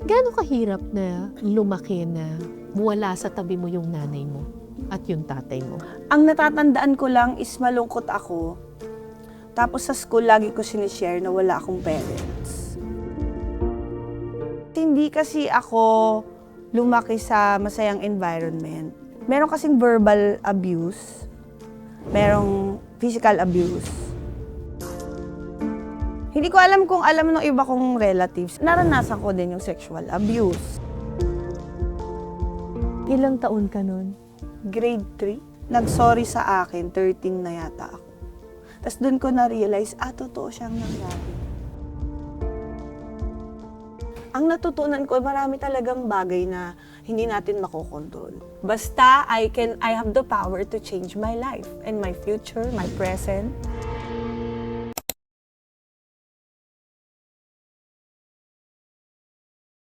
Gaano kahirap na lumaki na wala sa tabi mo yung nanay mo at yung tatay mo? Ang natatandaan ko lang is malungkot ako. Tapos sa school, lagi ko sinishare na wala akong parents. Hindi kasi ako lumaki sa masayang environment. Meron kasing verbal abuse, merong physical abuse. Hindi ko alam kung alam ng iba kong relatives. Naranasan ko din yung sexual abuse. Ilang taon ka nun? Grade 3. Nag-sorry sa akin, 13 na yata ako. Tapos doon ko na-realize, totoo siyang nangyari. Ang natutunan ko, marami talagang bagay na hindi natin makokontrol. Basta I have the power to change my life and my future, my present.